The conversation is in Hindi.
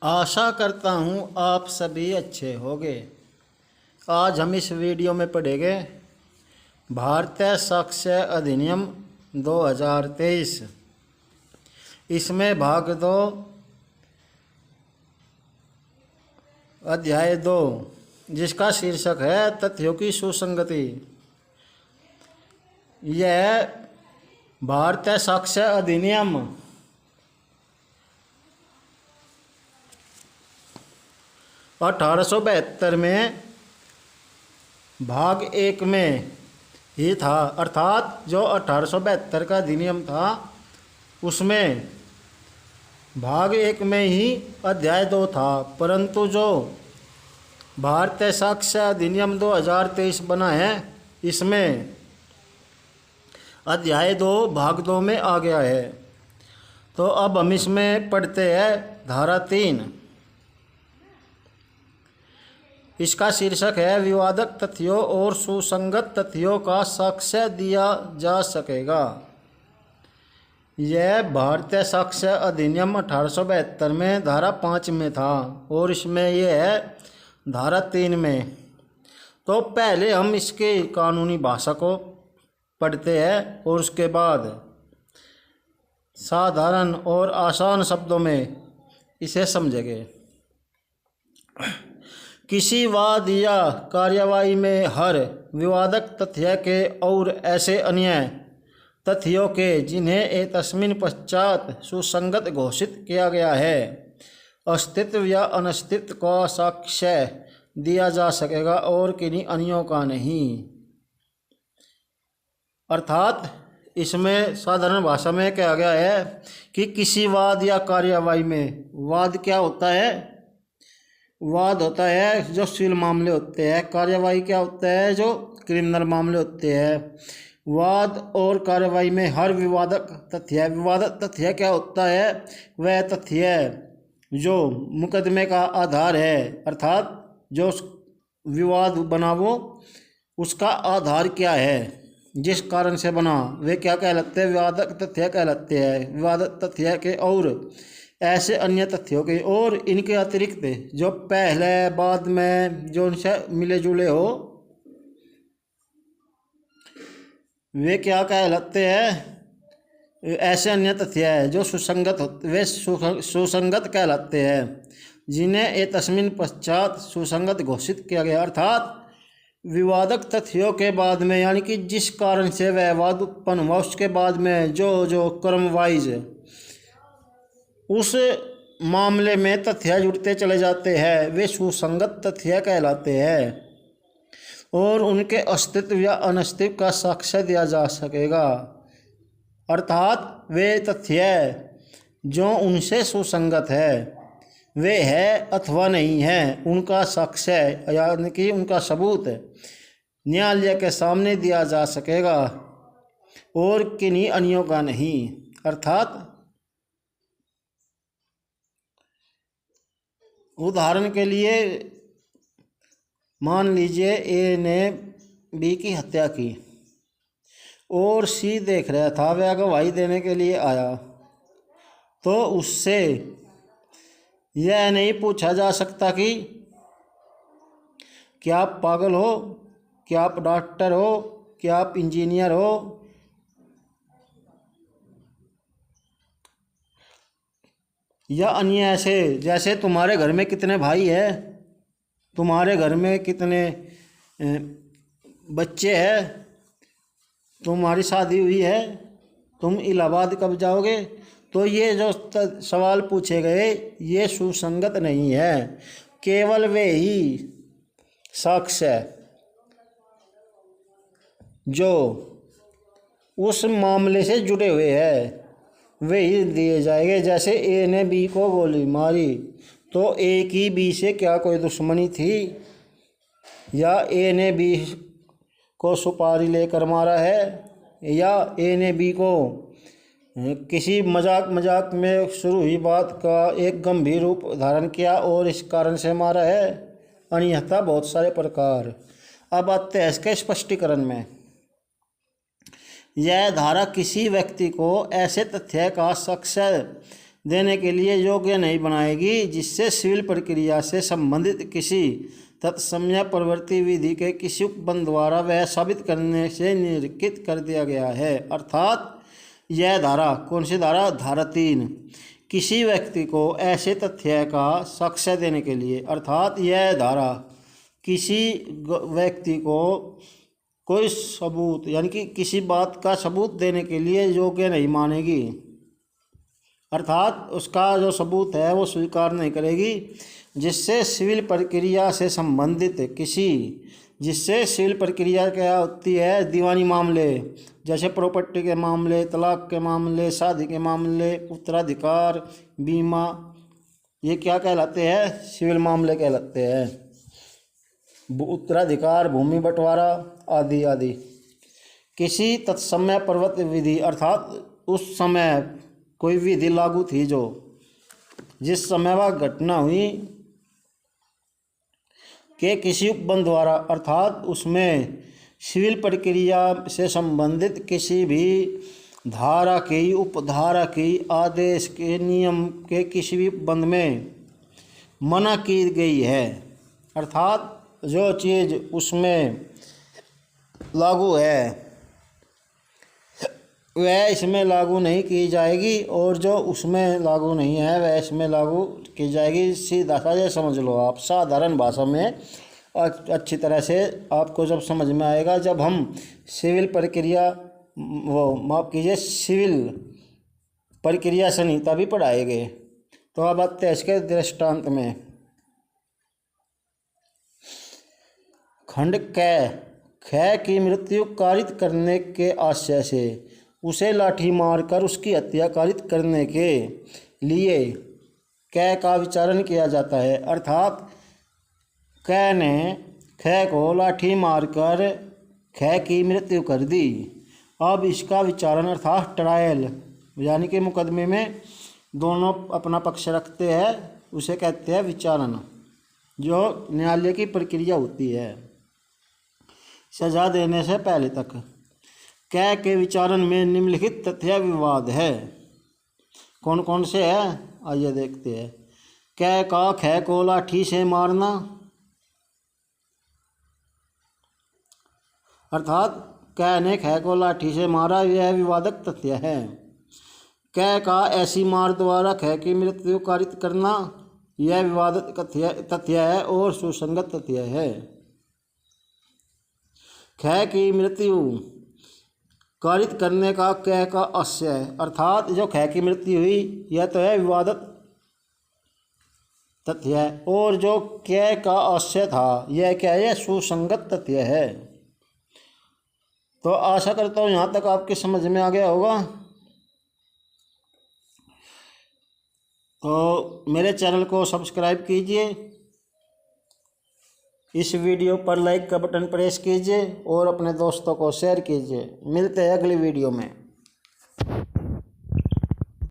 आशा करता हूँ आप सभी अच्छे होंगे। आज हम इस वीडियो में पढ़ेंगे भारतीय साक्ष्य अधिनियम 2023। इसमें भाग 2 अध्याय 2 जिसका शीर्षक है तथ्यों की सुसंगति। यह भारतीय साक्ष्य अधिनियम 1872 में भाग 1 में ही था, अर्थात जो 1872 का अधिनियम था उसमें भाग 1 में ही अध्याय 2 था। परंतु जो भारतीय साक्ष्य अधिनियम 2023 बना है इसमें अध्याय 2 भाग 2 में आ गया है। तो अब हम इसमें पढ़ते हैं धारा 3। इसका शीर्षक है विवादक तथ्यों और सुसंगत तथ्यों का साक्ष्य दिया जा सकेगा। यह भारतीय साक्ष्य अधिनियम 1872 में धारा 5 में था और इसमें यह है धारा 3 में। तो पहले हम इसके कानूनी भाषा को पढ़ते हैं और उसके बाद साधारण और आसान शब्दों में इसे समझेंगे। किसी वाद या कार्यवाही में हर विवादक तथ्य के और ऐसे अन्य तथ्यों के जिन्हें एतस्मिन् पश्चात सुसंगत घोषित किया गया है अस्तित्व या अनस्तित्व का साक्ष्य दिया जा सकेगा और किन्हीं अन्यों का नहीं। अर्थात इसमें साधारण भाषा में कहा गया है कि किसी वाद या कार्यवाही में, वाद क्या होता है? वाद होता है जो सिविल मामले होते हैं, कार्यवाही क्या होता है जो क्रिमिनल मामले होते हैं। वाद और कार्यवाही में हर विवादक तथ्य क्या होता है? वह तथ्य जो मुकदमे का आधार है, अर्थात जो विवाद बना वो उसका आधार क्या है, जिस कारण से बना, वे क्या कहलाते हैं? विवादक तथ्य कहलाते हैं। विवादक तथ्य के और ऐसे अन्य तथ्यों के और इनके अतिरिक्त जो पहले बाद में जो उनसे मिले जुले हो वे क्या कहलाते हैं? ऐसे अन्य तथ्य है जो सुसंगत होते, वे सुसंगत कहलाते हैं जिन्हें एतस्मिन् पश्चात सुसंगत घोषित किया गया। अर्थात विवादक तथ्यों के बाद में, यानी कि जिस कारण से वह वाद उत्पन्न हुआ उसके बाद में जो क्रम वाइज उस मामले में तथ्य जुड़ते चले जाते हैं वे सुसंगत तथ्य कहलाते हैं और उनके अस्तित्व या अनस्तित्व का साक्ष्य दिया जा सकेगा। अर्थात वे तथ्य जो उनसे सुसंगत है वे है अथवा नहीं है, उनका साक्ष्य यानी कि उनका सबूत न्यायालय के सामने दिया जा सकेगा और किन्हीं अन्यों का नहीं। अर्थात उदाहरण के लिए मान लीजिए ए ने बी की हत्या की और सी देख रहा था, वह गवाही देने के लिए आया, तो उससे यह नहीं पूछा जा सकता कि क्या आप पागल हो, क्या आप डॉक्टर हो, क्या आप इंजीनियर हो, या अन्य ऐसे, जैसे तुम्हारे घर में कितने भाई हैं, तुम्हारे घर में कितने बच्चे हैं, तुम्हारी शादी हुई है, तुम इलाहाबाद कब जाओगे। तो ये जो सवाल पूछे गए ये सुसंगत नहीं है। केवल वे ही साक्ष्य जो उस मामले से जुड़े हुए हैं वे ही दिए जाएंगे। जैसे ए ने बी को गोली मारी तो ए की बी से क्या कोई दुश्मनी थी, या ए ने बी को सुपारी लेकर मारा है, या ए ने बी को किसी मजाक में शुरू हुई बात का एक गंभीर रूप धारण किया और इस कारण से मारा है। अन्यथा बहुत सारे प्रकार। अब आते हैं इसके स्पष्टीकरण में। यह धारा किसी व्यक्ति को ऐसे तथ्य का साक्ष्य देने के लिए योग्य नहीं बनाएगी, जिससे सिविल प्रक्रिया से संबंधित किसी तत्समय प्रवृत्ति विधि के किसी उपबंध द्वारा वह साबित करने से निरूपित कर दिया गया है। अर्थात यह धारा, कौन सी धारा? धारा 3, किसी व्यक्ति को ऐसे तथ्य का साक्ष्य देने के लिए, अर्थात यह धारा किसी व्यक्ति को कोई सबूत यानी कि किसी बात का सबूत देने के लिए योग्य नहीं मानेगी, अर्थात उसका जो सबूत है वो स्वीकार नहीं करेगी, जिससे सिविल प्रक्रिया से संबंधित किसी, जिससे सिविल प्रक्रिया क्या होती है? दीवानी मामले, जैसे प्रॉपर्टी के मामले, तलाक के मामले, शादी के मामले, उत्तराधिकार, बीमा, ये क्या कहलाते हैं? सिविल मामले कहलाते हैं। उत्तराधिकार, भूमि बंटवारा आदि आदि। किसी तत्समय प्रवृत्त विधि, अर्थात उस समय कोई विधि लागू थी जो जिस समय वह घटना हुई के किसी उपबंध द्वारा, अर्थात उसमें सिविल प्रक्रिया से संबंधित किसी भी धारा की, उपधारा की, आदेश के, नियम के किसी भी उपबंध में मना की गई है, अर्थात जो चीज़ उसमें लागू है वह इसमें लागू नहीं की जाएगी, और जो उसमें लागू नहीं है वह इसमें लागू की जाएगी। सीधा सा ये समझ लो आप, साधारण भाषा में अच्छी तरह से आपको जब समझ में आएगा, जब हम सिविल प्रक्रिया, वो माफ़ कीजिए, सिविल प्रक्रिया संहिता भी पढ़ाएंगे। तो अब आते हैं इसके दृष्टांत में। खंड ख की मृत्यु कारित करने के आशय से उसे लाठी मारकर उसकी हत्या कारित करने के लिए क का विचारण किया जाता है, अर्थात क ने ख को लाठी मारकर ख की मृत्यु कर दी। अब इसका विचारण अर्थात ट्रायल, यानी कि मुकदमे में दोनों अपना पक्ष रखते हैं, उसे कहते हैं विचारण, जो न्यायालय की प्रक्रिया होती है सजा देने से पहले तक। कै के विचारण में निम्नलिखित तथ्य विवाद है। कौन कौन से है? आइए देखते हैं। कै का ख को लाठी से मारना, अर्थात कै ने ख को लाठी से मारा, यह विवादक तथ्य है। कै का ऐसी मार द्वारा ख की मृत्यु कारित करना, यह विवादक तथ्य है और सुसंगत तथ्य है। ख की मृत्यु कारित करने का कै का आशय, अर्थात जो ख की मृत्यु हुई यह तो है विवादक तथ्य है, और जो कै का आशय था यह क्या है? सुसंगत तथ्य है। तो आशा करता हूँ यहाँ तक आपके समझ में आ गया होगा। तो मेरे चैनल को सब्सक्राइब कीजिए, इस वीडियो पर लाइक का बटन प्रेस कीजिए और अपने दोस्तों को शेयर कीजिए। मिलते हैं अगली वीडियो में।